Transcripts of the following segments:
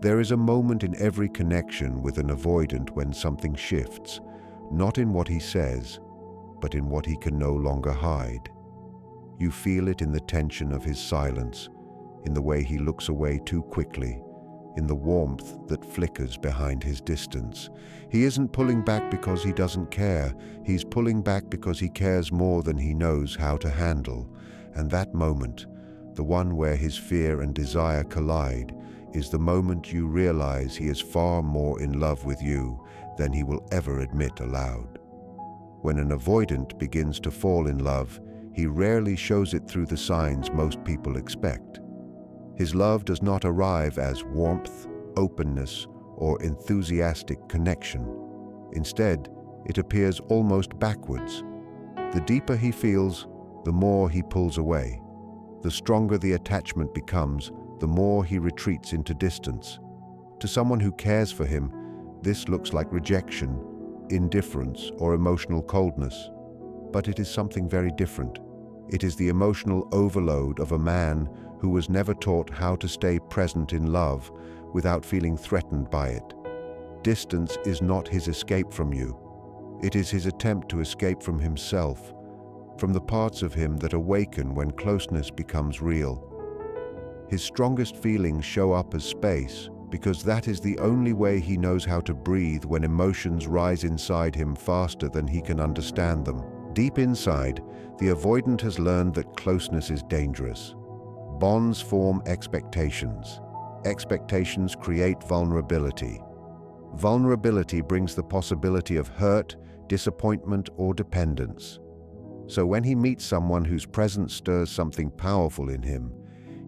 There is a moment in every connection with an avoidant when something shifts, not in what he says, but in what he can no longer hide. You feel it in the tension of his silence, in the way he looks away too quickly, in the warmth that flickers behind his distance. He isn't pulling back because he doesn't care. He's pulling back because he cares more than he knows how to handle. And that moment, the one where his fear and desire collide, is the moment you realize he is far more in love with you than he will ever admit aloud. When an avoidant begins to fall in love, he rarely shows it through the signs most people expect. His love does not arrive as warmth, openness, or enthusiastic connection. Instead, it appears almost backwards. The deeper he feels, the more he pulls away. The stronger the attachment becomes, the more he retreats into distance. To someone who cares for him, this looks like rejection, indifference, or emotional coldness. But it is something very different. It is the emotional overload of a man who was never taught how to stay present in love without feeling threatened by it. Distance is not his escape from you. It is his attempt to escape from himself, from the parts of him that awaken when closeness becomes real. His strongest feelings show up as space because that is the only way he knows how to breathe when emotions rise inside him faster than he can understand them. Deep inside, the avoidant has learned that closeness is dangerous. Bonds form expectations. Expectations create vulnerability. Vulnerability brings the possibility of hurt, disappointment, or dependence. So when he meets someone whose presence stirs something powerful in him,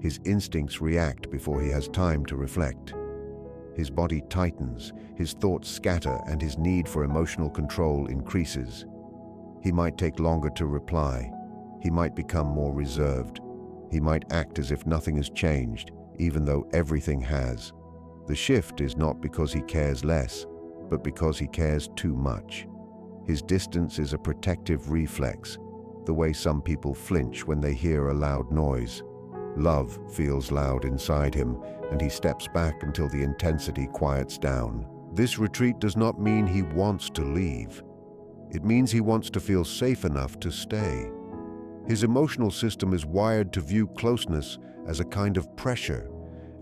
his instincts react before he has time to reflect. His body tightens, his thoughts scatter, and his need for emotional control increases. He might take longer to reply. He might become more reserved. He might act as if nothing has changed, even though everything has. The shift is not because he cares less, but because he cares too much. His distance is a protective reflex, the way some people flinch when they hear a loud noise. Love feels loud inside him, and he steps back until the intensity quiets down. This retreat does not mean he wants to leave. It means he wants to feel safe enough to stay. His emotional system is wired to view closeness as a kind of pressure,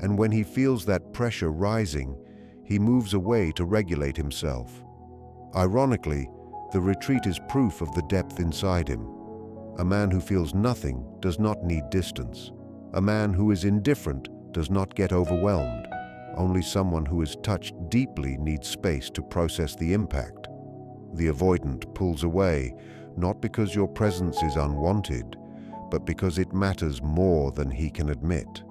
and when he feels that pressure rising, he moves away to regulate himself. Ironically, the retreat is proof of the depth inside him. A man who feels nothing does not need distance. A man who is indifferent does not get overwhelmed. Only someone who is touched deeply needs space to process the impact. The avoidant pulls away, not because your presence is unwanted, but because it matters more than he can admit.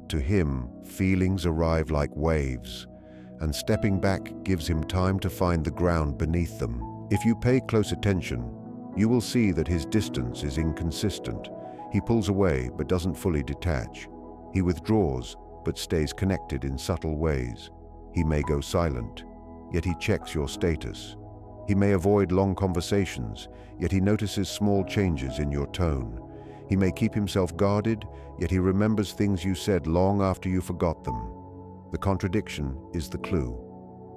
To him, feelings arrive like waves, and stepping back gives him time to find the ground beneath them. If you pay close attention, you will see that his distance is inconsistent. He pulls away but doesn't fully detach. He withdraws but stays connected in subtle ways. He may go silent, yet he checks your status. He may avoid long conversations, yet he notices small changes in your tone. He may keep himself guarded, yet he remembers things you said long after you forgot them. The contradiction is the clue.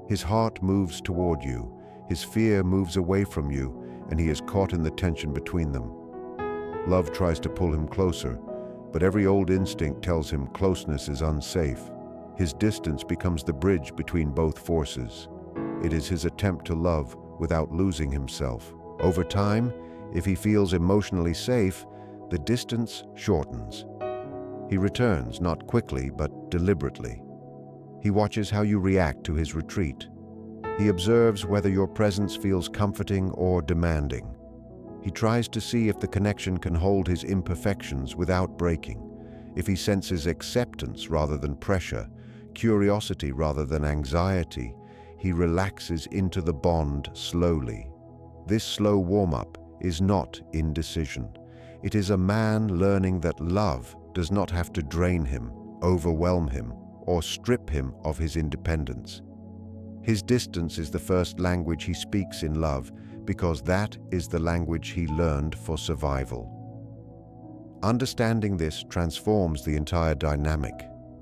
His heart moves toward you, his fear moves away from you, and he is caught in the tension between them. Love tries to pull him closer, but every old instinct tells him closeness is unsafe. His distance becomes the bridge between both forces. It is his attempt to love without losing himself. Over time, if he feels emotionally safe, the distance shortens. He returns, not quickly, but deliberately. He watches how you react to his retreat. He observes whether your presence feels comforting or demanding. He tries to see if the connection can hold his imperfections without breaking, if he senses acceptance rather than pressure, curiosity rather than anxiety. He relaxes into the bond slowly. This slow warm-up is not indecision. It is a man learning that love does not have to drain him, overwhelm him, or strip him of his independence. His distance is the first language he speaks in love, because that is the language he learned for survival. Understanding this transforms the entire dynamic.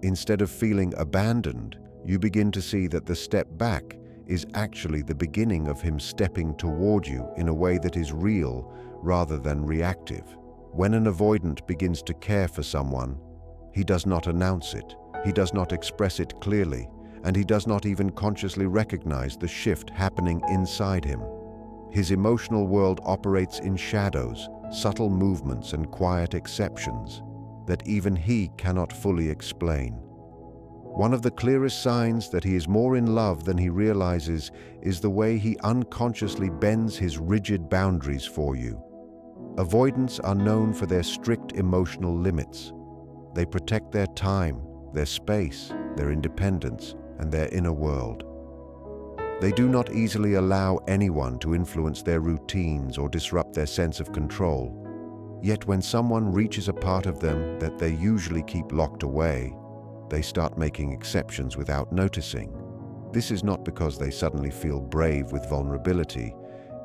Instead of feeling abandoned, you begin to see that the step back is actually the beginning of him stepping toward you in a way that is real rather than reactive. When an avoidant begins to care for someone, he does not announce it, he does not express it clearly, and he does not even consciously recognize the shift happening inside him. His emotional world operates in shadows, subtle movements, and quiet exceptions that even he cannot fully explain. One of the clearest signs that he is more in love than he realizes is the way he unconsciously bends his rigid boundaries for you. Avoidants are known for their strict emotional limits. They protect their time, their space, their independence, and their inner world. They do not easily allow anyone to influence their routines or disrupt their sense of control. Yet when someone reaches a part of them that they usually keep locked away, they start making exceptions without noticing. This is not because they suddenly feel brave with vulnerability.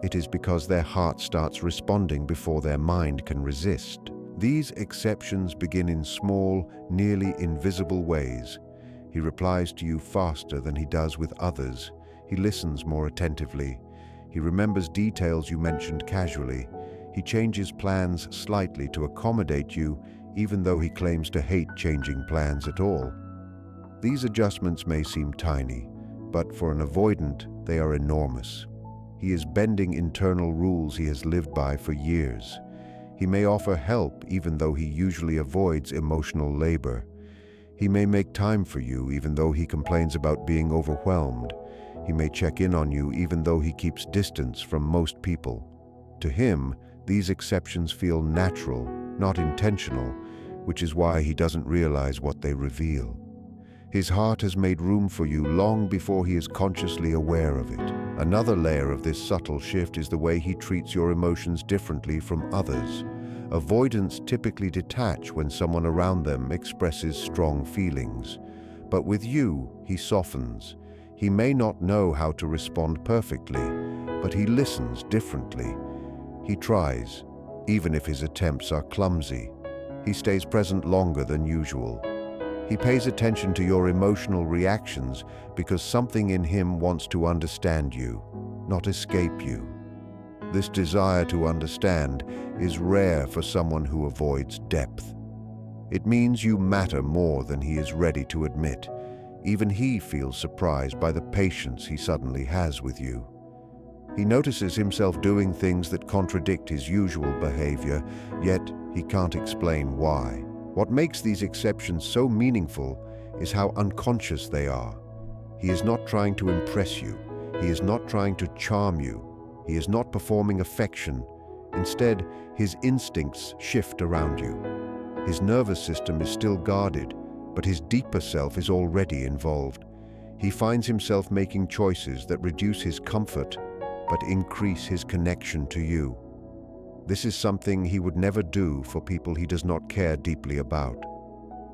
It is because their heart starts responding before their mind can resist. These exceptions begin in small, nearly invisible ways. He replies to you faster than he does with others. He listens more attentively. He remembers details you mentioned casually. He changes plans slightly to accommodate you, even though he claims to hate changing plans at all. These adjustments may seem tiny, but for an avoidant, they are enormous. He is bending internal rules he has lived by for years. He may offer help even though he usually avoids emotional labor. He may make time for you even though he complains about being overwhelmed. He may check in on you even though he keeps distance from most people. To him, these exceptions feel natural, not intentional, which is why he doesn't realize what they reveal. His heart has made room for you long before he is consciously aware of it. Another layer of this subtle shift is the way he treats your emotions differently from others. Avoidants typically detach when someone around them expresses strong feelings. But with you, he softens. He may not know how to respond perfectly, but he listens differently. He tries, even if his attempts are clumsy. He stays present longer than usual. He pays attention to your emotional reactions because something in him wants to understand you, not escape you. This desire to understand is rare for someone who avoids depth. It means you matter more than he is ready to admit. Even he feels surprised by the patience he suddenly has with you. He notices himself doing things that contradict his usual behavior, yet he can't explain why. What makes these exceptions so meaningful is how unconscious they are. He is not trying to impress you. He is not trying to charm you. He is not performing affection. Instead, his instincts shift around you. His nervous system is still guarded, but his deeper self is already involved. He finds himself making choices that reduce his comfort, but increase his connection to you. This is something he would never do for people he does not care deeply about.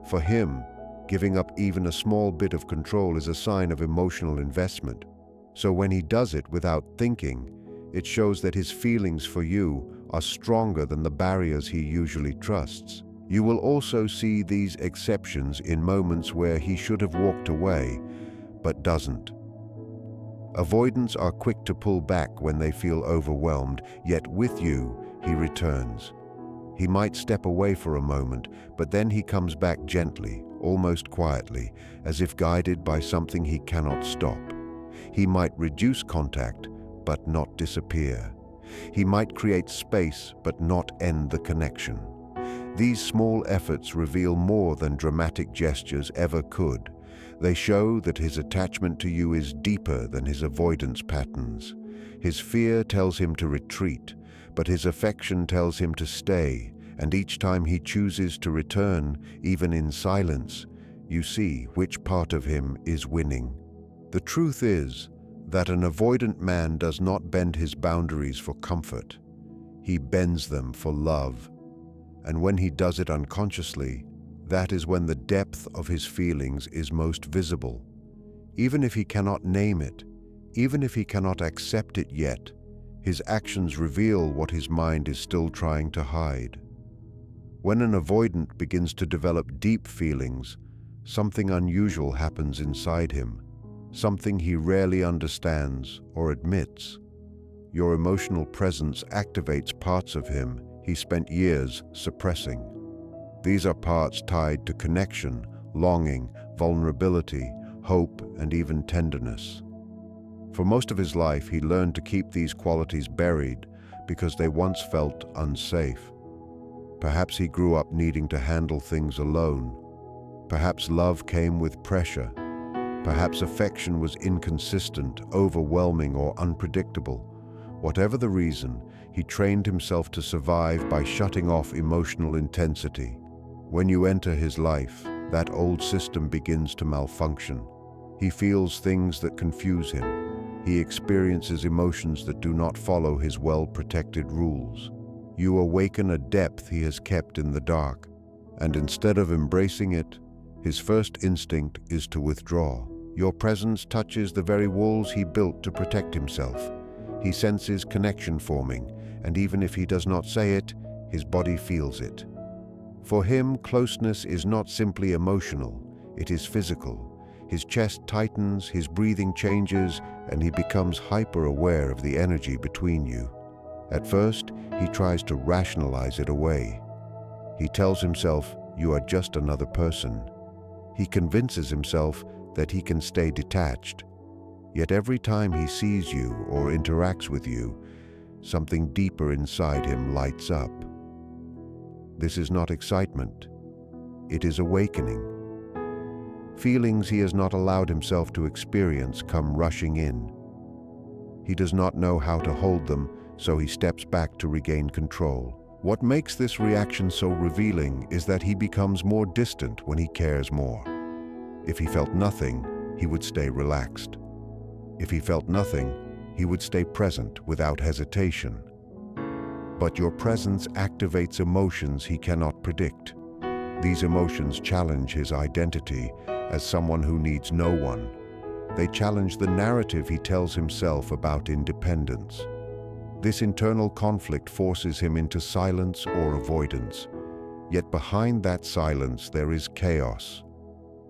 For him, giving up even a small bit of control is a sign of emotional investment. So when he does it without thinking, it shows that his feelings for you are stronger than the barriers he usually trusts. You will also see these exceptions in moments where he should have walked away, but doesn't. Avoidants are quick to pull back when they feel overwhelmed, yet with you, he returns. He might step away for a moment, but then he comes back gently, almost quietly, as if guided by something he cannot stop. He might reduce contact, but not disappear. He might create space, but not end the connection. These small efforts reveal more than dramatic gestures ever could. They show that his attachment to you is deeper than his avoidance patterns. His fear tells him to retreat, but his affection tells him to stay, and each time he chooses to return, even in silence, you see which part of him is winning. The truth is that an avoidant man does not bend his boundaries for comfort. He bends them for love. And when he does it unconsciously, that is when the depth of his feelings is most visible. Even if he cannot name it, even if he cannot accept it yet, his actions reveal what his mind is still trying to hide. When an avoidant begins to develop deep feelings, Something unusual happens inside him, something he rarely understands or admits. Your emotional presence activates parts of him he spent years suppressing. These are parts tied to connection, longing, vulnerability, hope, and even tenderness. For most of his life, he learned to keep these qualities buried because they once felt unsafe. Perhaps he grew up needing to handle things alone. Perhaps love came with pressure. Perhaps affection was inconsistent, overwhelming, or unpredictable. Whatever the reason, he trained himself to survive by shutting off emotional intensity. When you enter his life, that old system begins to malfunction. He feels things that confuse him. He experiences emotions that do not follow his well-protected rules. You awaken a depth he has kept in the dark, and instead of embracing it, his first instinct is to withdraw. Your presence touches the very walls he built to protect himself. He senses connection forming, and even if he does not say it, his body feels it. For him, closeness is not simply emotional, it is physical. His chest tightens, his breathing changes, and he becomes hyper-aware of the energy between you. At first, he tries to rationalize it away. He tells himself, "You are just another person." He convinces himself that he can stay detached. Yet every time he sees you or interacts with you, something deeper inside him lights up. This is not excitement. It is awakening. Feelings he has not allowed himself to experience come rushing in. He does not know how to hold them, so he steps back to regain control. What makes this reaction so revealing is that he becomes more distant when he cares more. If he felt nothing, he would stay relaxed. If he felt nothing, he would stay present without hesitation. But your presence activates emotions he cannot predict. These emotions challenge his identity as someone who needs no one. They challenge the narrative he tells himself about independence. This internal conflict forces him into silence or avoidance. Yet behind that silence there is chaos.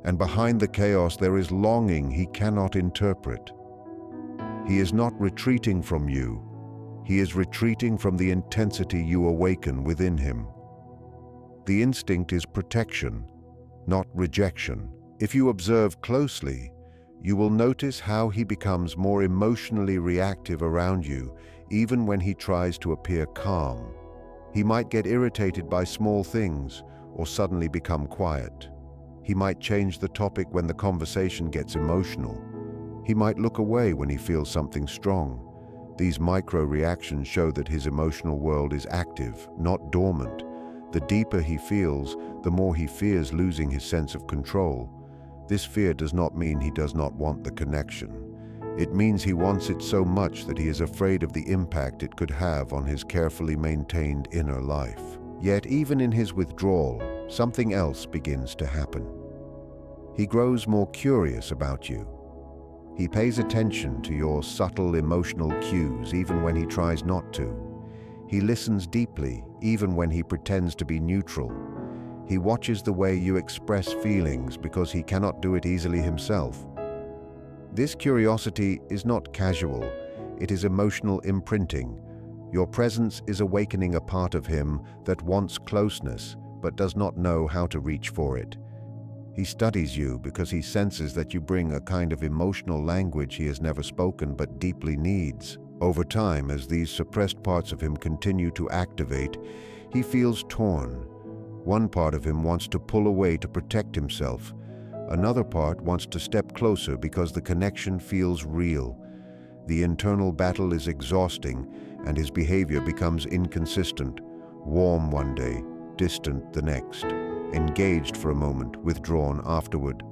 And behind the chaos there is longing he cannot interpret. He is not retreating from you. He is retreating from the intensity you awaken within him. The instinct is protection, not rejection. If you observe closely, you will notice how he becomes more emotionally reactive around you, even when he tries to appear calm. He might get irritated by small things or suddenly become quiet. He might change the topic when the conversation gets emotional. He might look away when he feels something strong. These micro-reactions show that his emotional world is active, not dormant. The deeper he feels, the more he fears losing his sense of control. This fear does not mean he does not want the connection. It means he wants it so much that he is afraid of the impact it could have on his carefully maintained inner life. Yet even in his withdrawal, something else begins to happen. He grows more curious about you. He pays attention to your subtle emotional cues even when he tries not to. He listens deeply even when he pretends to be neutral. He watches the way you express feelings because he cannot do it easily himself. This curiosity is not casual, it is emotional imprinting. Your presence is awakening a part of him that wants closeness but does not know how to reach for it. He studies you because he senses that you bring a kind of emotional language he has never spoken but deeply needs. Over time, as these suppressed parts of him continue to activate, he feels torn. One part of him wants to pull away to protect himself. Another part wants to step closer because the connection feels real. The internal battle is exhausting, and his behavior becomes inconsistent. Warm one day, distant the next. Engaged for a moment, withdrawn afterward.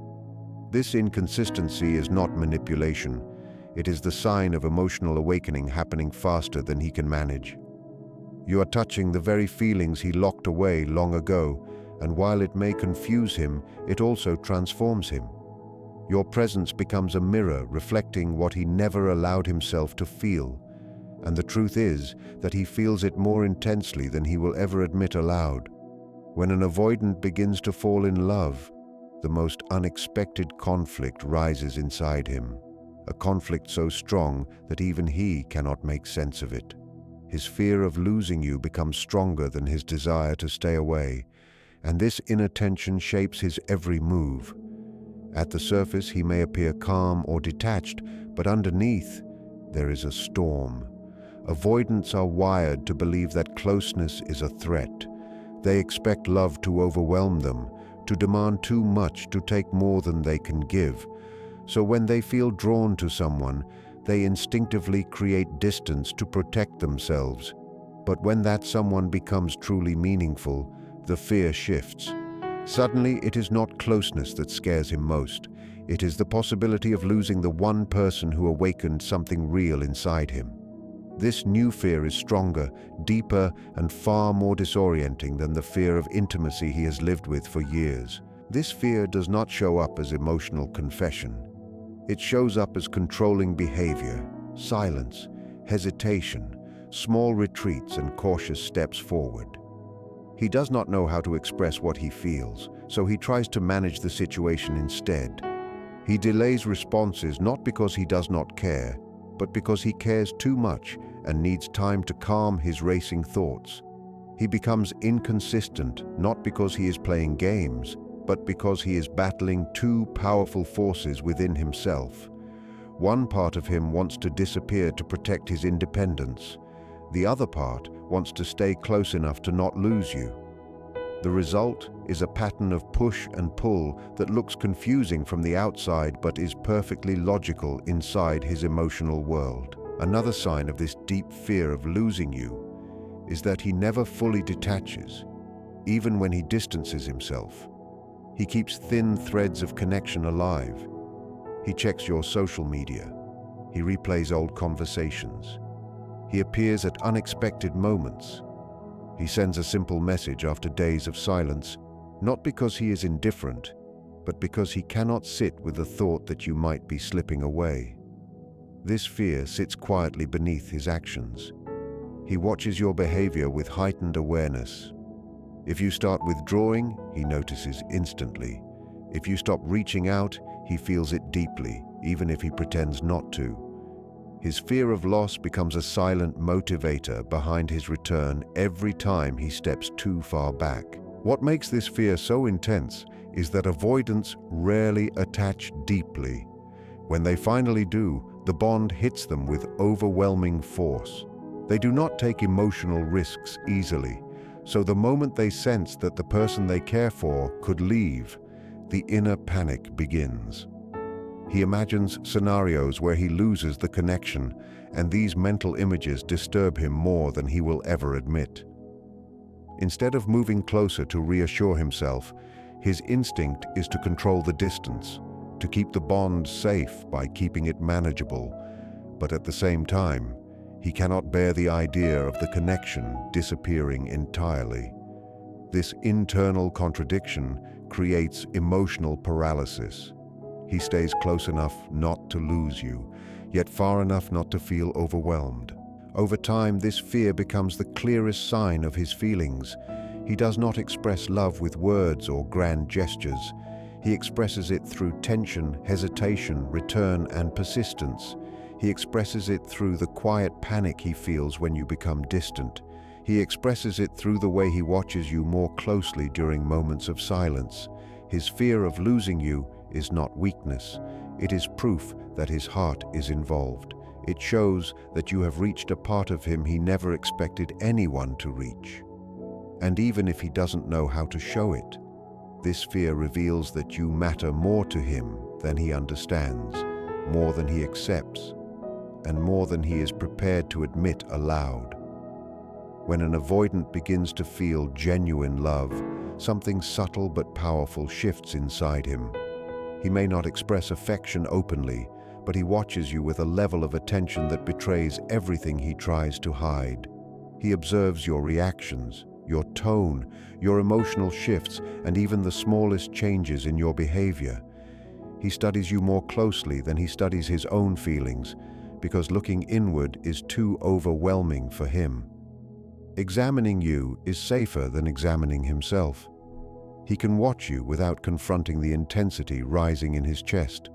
This inconsistency is not manipulation. It is the sign of emotional awakening happening faster than he can manage. You are touching the very feelings he locked away long ago, and while it may confuse him, it also transforms him. Your presence becomes a mirror reflecting what he never allowed himself to feel. And the truth is that he feels it more intensely than he will ever admit aloud. When an avoidant begins to fall in love, the most unexpected conflict rises inside him, a conflict so strong that even he cannot make sense of it. His fear of losing you becomes stronger than his desire to stay away, and this inner tension shapes his every move. At the surface, he may appear calm or detached, but underneath, there is a storm. Avoidants are wired to believe that closeness is a threat. They expect love to overwhelm them, to demand too much, to take more than they can give. So when they feel drawn to someone, they instinctively create distance to protect themselves. But when that someone becomes truly meaningful, the fear shifts. Suddenly, it is not closeness that scares him most. It is the possibility of losing the one person who awakened something real inside him. This new fear is stronger, deeper, and far more disorienting than the fear of intimacy he has lived with for years. This fear does not show up as emotional confession. It shows up as controlling behavior, silence, hesitation, small retreats, and cautious steps forward. He does not know how to express what he feels, so he tries to manage the situation instead. He delays responses not because he does not care, but because he cares too much and needs time to calm his racing thoughts. He becomes inconsistent not because he is playing games, but because he is battling two powerful forces within himself. One part of him wants to disappear to protect his independence. The other part wants to stay close enough to not lose you. The result is a pattern of push and pull that looks confusing from the outside but is perfectly logical inside his emotional world. Another sign of this deep fear of losing you is that he never fully detaches, even when he distances himself. He keeps thin threads of connection alive. He checks your social media. He replays old conversations. He appears at unexpected moments. He sends a simple message after days of silence, not because he is indifferent, but because he cannot sit with the thought that you might be slipping away. This fear sits quietly beneath his actions. He watches your behavior with heightened awareness. If you start withdrawing, he notices instantly. If you stop reaching out, he feels it deeply, even if he pretends not to. His fear of loss becomes a silent motivator behind his return every time he steps too far back. What makes this fear so intense is that avoidants rarely attach deeply. When they finally do, the bond hits them with overwhelming force. They do not take emotional risks easily. So the moment they sense that the person they care for could leave, the inner panic begins. He imagines scenarios where he loses the connection, and these mental images disturb him more than he will ever admit. Instead of moving closer to reassure himself, his instinct is to control the distance, to keep the bond safe by keeping it manageable. But at the same time, he cannot bear the idea of the connection disappearing entirely. This internal contradiction creates emotional paralysis. He stays close enough not to lose you, yet far enough not to feel overwhelmed. Over time, this fear becomes the clearest sign of his feelings. He does not express love with words or grand gestures. He expresses it through tension, hesitation, return, and persistence. He expresses it through the quiet panic he feels when you become distant. He expresses it through the way he watches you more closely during moments of silence. His fear of losing you is not weakness. It is proof that his heart is involved. It shows that you have reached a part of him he never expected anyone to reach. And even if he doesn't know how to show it, this fear reveals that you matter more to him than he understands, more than he accepts, and more than he is prepared to admit aloud. When an avoidant begins to feel genuine love, something subtle but powerful shifts inside him. He may not express affection openly, but he watches you with a level of attention that betrays everything he tries to hide. He observes your reactions, your tone, your emotional shifts, and even the smallest changes in your behavior. He studies you more closely than he studies his own feelings, because looking inward is too overwhelming for him. Examining you is safer than examining himself. He can watch you without confronting the intensity rising in his chest.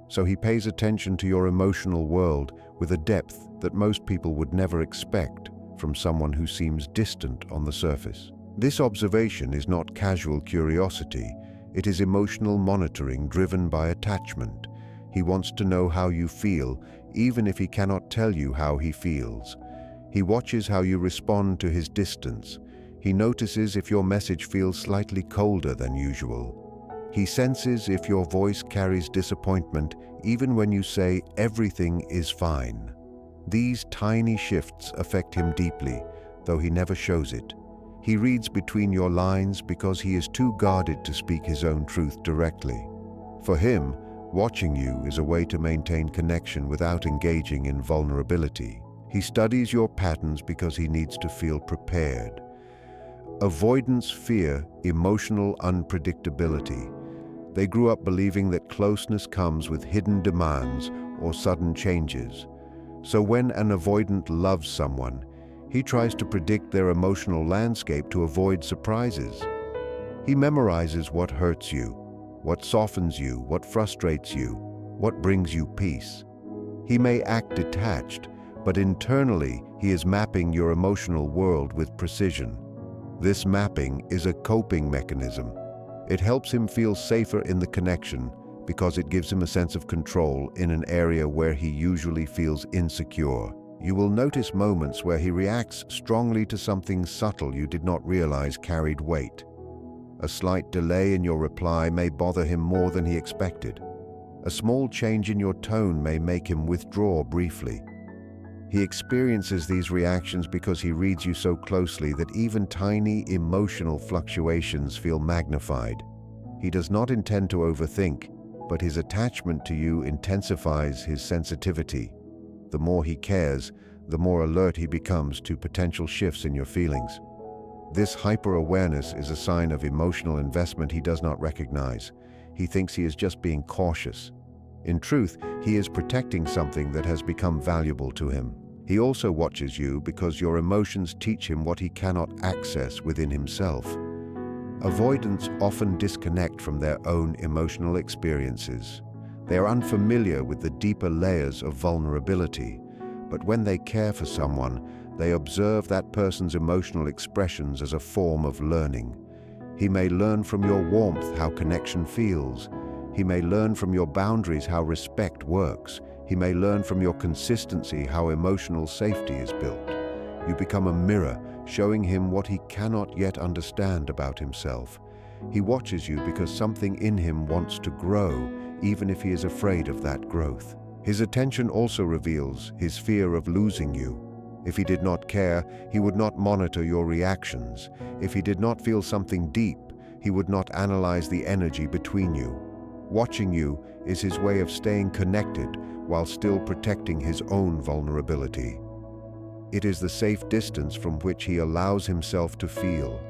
So he pays attention to your emotional world with a depth that most people would never expect from someone who seems distant on the surface. This observation is not casual curiosity, it is emotional monitoring driven by attachment. He wants to know how you feel, even if he cannot tell you how he feels. He watches how you respond to his distance. He notices if your message feels slightly colder than usual. He senses if your voice carries disappointment even when you say everything is fine. These tiny shifts affect him deeply, though he never shows it. He reads between your lines because he is too guarded to speak his own truth directly. For him, watching you is a way to maintain connection without engaging in vulnerability. He studies your patterns because he needs to feel prepared. Avoidants fear emotional unpredictability. They grew up believing that closeness comes with hidden demands or sudden changes. So when an avoidant loves someone, he tries to predict their emotional landscape to avoid surprises. He memorizes what hurts you, what softens you, what frustrates you, what brings you peace. He may act detached, but internally he is mapping your emotional world with precision. This mapping is a coping mechanism. It helps him feel safer in the connection because it gives him a sense of control in an area where he usually feels insecure. You will notice moments where he reacts strongly to something subtle you did not realize carried weight. A slight delay in your reply may bother him more than he expected. A small change in your tone may make him withdraw briefly. He experiences these reactions because he reads you so closely that even tiny emotional fluctuations feel magnified. He does not intend to overthink, but his attachment to you intensifies his sensitivity. The more he cares, the more alert he becomes to potential shifts in your feelings. This hyper-awareness is a sign of emotional investment he does not recognize. He thinks he is just being cautious. In truth, he is protecting something that has become valuable to him. He also watches you because your emotions teach him what he cannot access within himself. Avoidants often disconnect from their own emotional experiences. They are unfamiliar with the deeper layers of vulnerability, but when they care for someone, they observe that person's emotional expressions as a form of learning. He may learn from your warmth how connection feels. He may learn from your boundaries how respect works. He may learn from your consistency how emotional safety is built. You become a mirror, showing him what he cannot yet understand about himself. He watches you because something in him wants to grow, even if he is afraid of that growth. His attention also reveals his fear of losing you. If he did not care, he would not monitor your reactions. If he did not feel something deep, he would not analyze the energy between you. Watching you is his way of staying connected while still protecting his own vulnerability. It is the safe distance from which he allows himself to feel.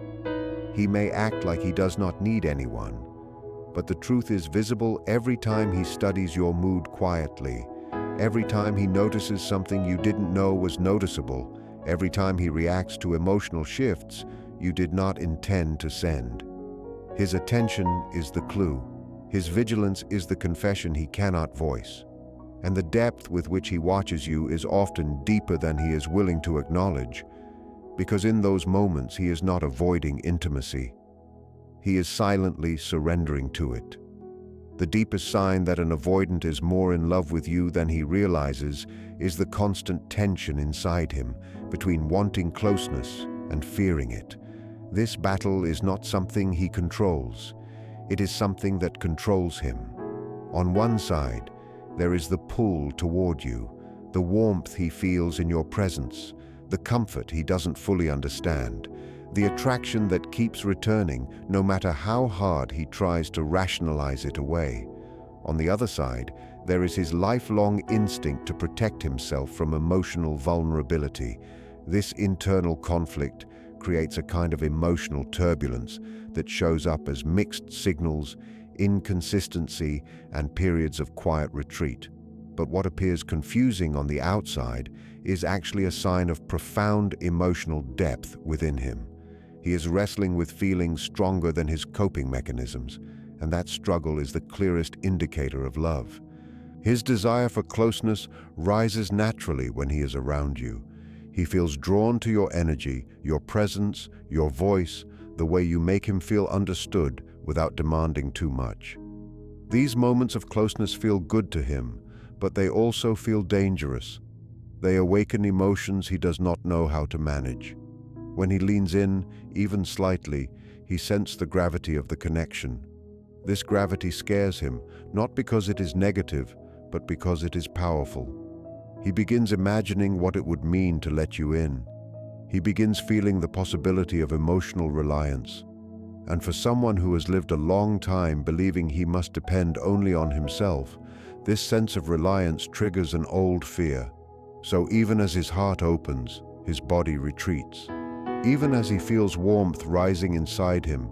He may act like he does not need anyone, but the truth is visible every time he studies your mood quietly, every time he notices something you didn't know was noticeable, every time he reacts to emotional shifts you did not intend to send. His attention is the clue. His vigilance is the confession he cannot voice. And the depth with which he watches you is often deeper than he is willing to acknowledge, because in those moments he is not avoiding intimacy. He is silently surrendering to it. The deepest sign that an avoidant is more in love with you than he realizes is the constant tension inside him between wanting closeness and fearing it. This battle is not something he controls. It is something that controls him. On one side, there is the pull toward you, the warmth he feels in your presence, the comfort he doesn't fully understand, the attraction that keeps returning no matter how hard he tries to rationalize it away. On the other side, there is his lifelong instinct to protect himself from emotional vulnerability. This internal conflict creates a kind of emotional turbulence that shows up as mixed signals, inconsistency, and periods of quiet retreat. But what appears confusing on the outside is actually a sign of profound emotional depth within him. He is wrestling with feelings stronger than his coping mechanisms, and that struggle is the clearest indicator of love. His desire for closeness rises naturally when he is around you. He feels drawn to your energy, your presence, your voice, the way you make him feel understood without demanding too much. These moments of closeness feel good to him, but they also feel dangerous. They awaken emotions he does not know how to manage. When he leans in, even slightly, he senses the gravity of the connection. This gravity scares him, not because it is negative, but because it is powerful. He begins imagining what it would mean to let you in. He begins feeling the possibility of emotional reliance. And for someone who has lived a long time believing he must depend only on himself, this sense of reliance triggers an old fear. So even as his heart opens, his body retreats. Even as he feels warmth rising inside him,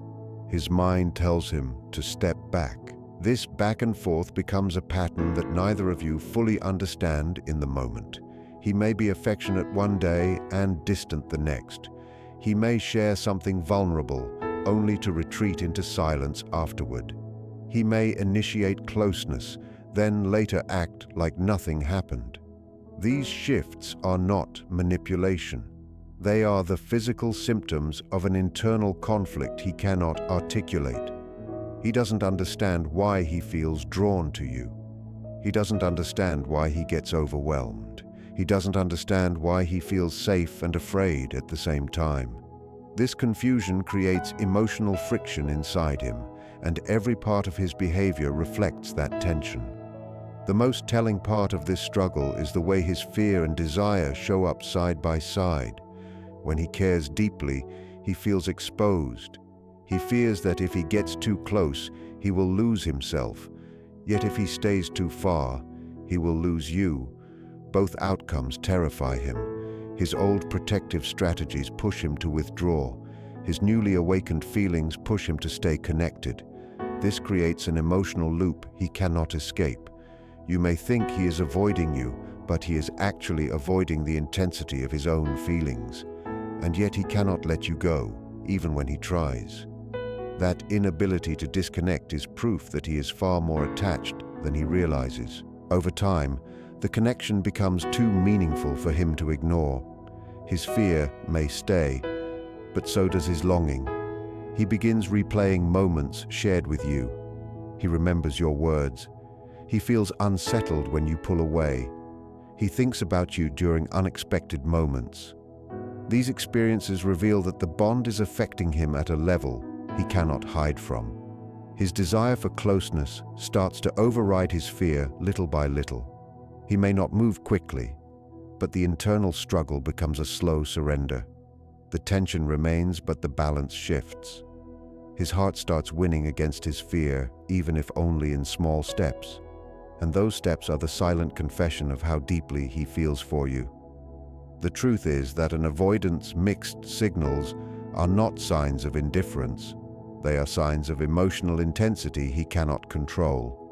his mind tells him to step back. This back and forth becomes a pattern that neither of you fully understand in the moment. He may be affectionate one day and distant the next. He may share something vulnerable, only to retreat into silence afterward. He may initiate closeness, then later act like nothing happened. These shifts are not manipulation. They are the physical symptoms of an internal conflict he cannot articulate. He doesn't understand why he feels drawn to you. He doesn't understand why he gets overwhelmed. He doesn't understand why he feels safe and afraid at the same time. This confusion creates emotional friction inside him, and every part of his behavior reflects that tension. The most telling part of this struggle is the way his fear and desire show up side by side. When he cares deeply, he feels exposed. He fears that if he gets too close, he will lose himself. Yet if he stays too far, he will lose you. Both outcomes terrify him. His old protective strategies push him to withdraw. His newly awakened feelings push him to stay connected. This creates an emotional loop he cannot escape. You may think he is avoiding you, but he is actually avoiding the intensity of his own feelings. And yet he cannot let you go, even when he tries. That inability to disconnect is proof that he is far more attached than he realizes. Over time, the connection becomes too meaningful for him to ignore. His fear may stay, but so does his longing. He begins replaying moments shared with you. He remembers your words. He feels unsettled when you pull away. He thinks about you during unexpected moments. These experiences reveal that the bond is affecting him at a level he cannot hide from. His desire for closeness starts to override his fear little by little. He may not move quickly, but the internal struggle becomes a slow surrender. The tension remains, but the balance shifts. His heart starts winning against his fear, even if only in small steps. And those steps are the silent confession of how deeply he feels for you. The truth is that an avoidant's mixed signals are not signs of indifference. They are signs of emotional intensity he cannot control.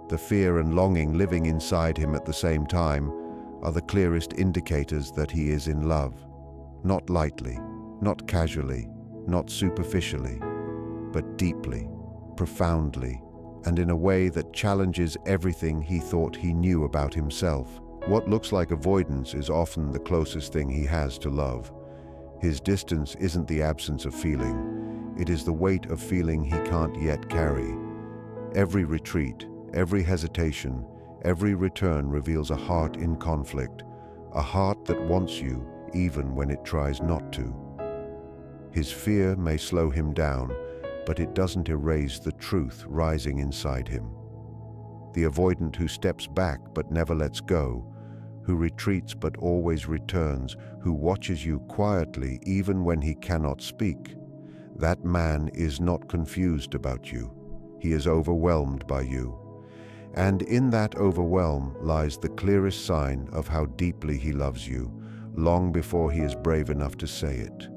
The fear and longing living inside him at the same time are the clearest indicators that he is in love. Not lightly, not casually, not superficially, but deeply, profoundly, and in a way that challenges everything he thought he knew about himself. What looks like avoidance is often the closest thing he has to love. His distance isn't the absence of feeling. It is the weight of feeling he can't yet carry. Every retreat, every hesitation, every return reveals a heart in conflict, a heart that wants you even when it tries not to. His fear may slow him down, but it doesn't erase the truth rising inside him. The avoidant who steps back but never lets go, who retreats but always returns, who watches you quietly even when he cannot speak. That man is not confused about you. He is overwhelmed by you. And in that overwhelm lies the clearest sign of how deeply he loves you, long before he is brave enough to say it.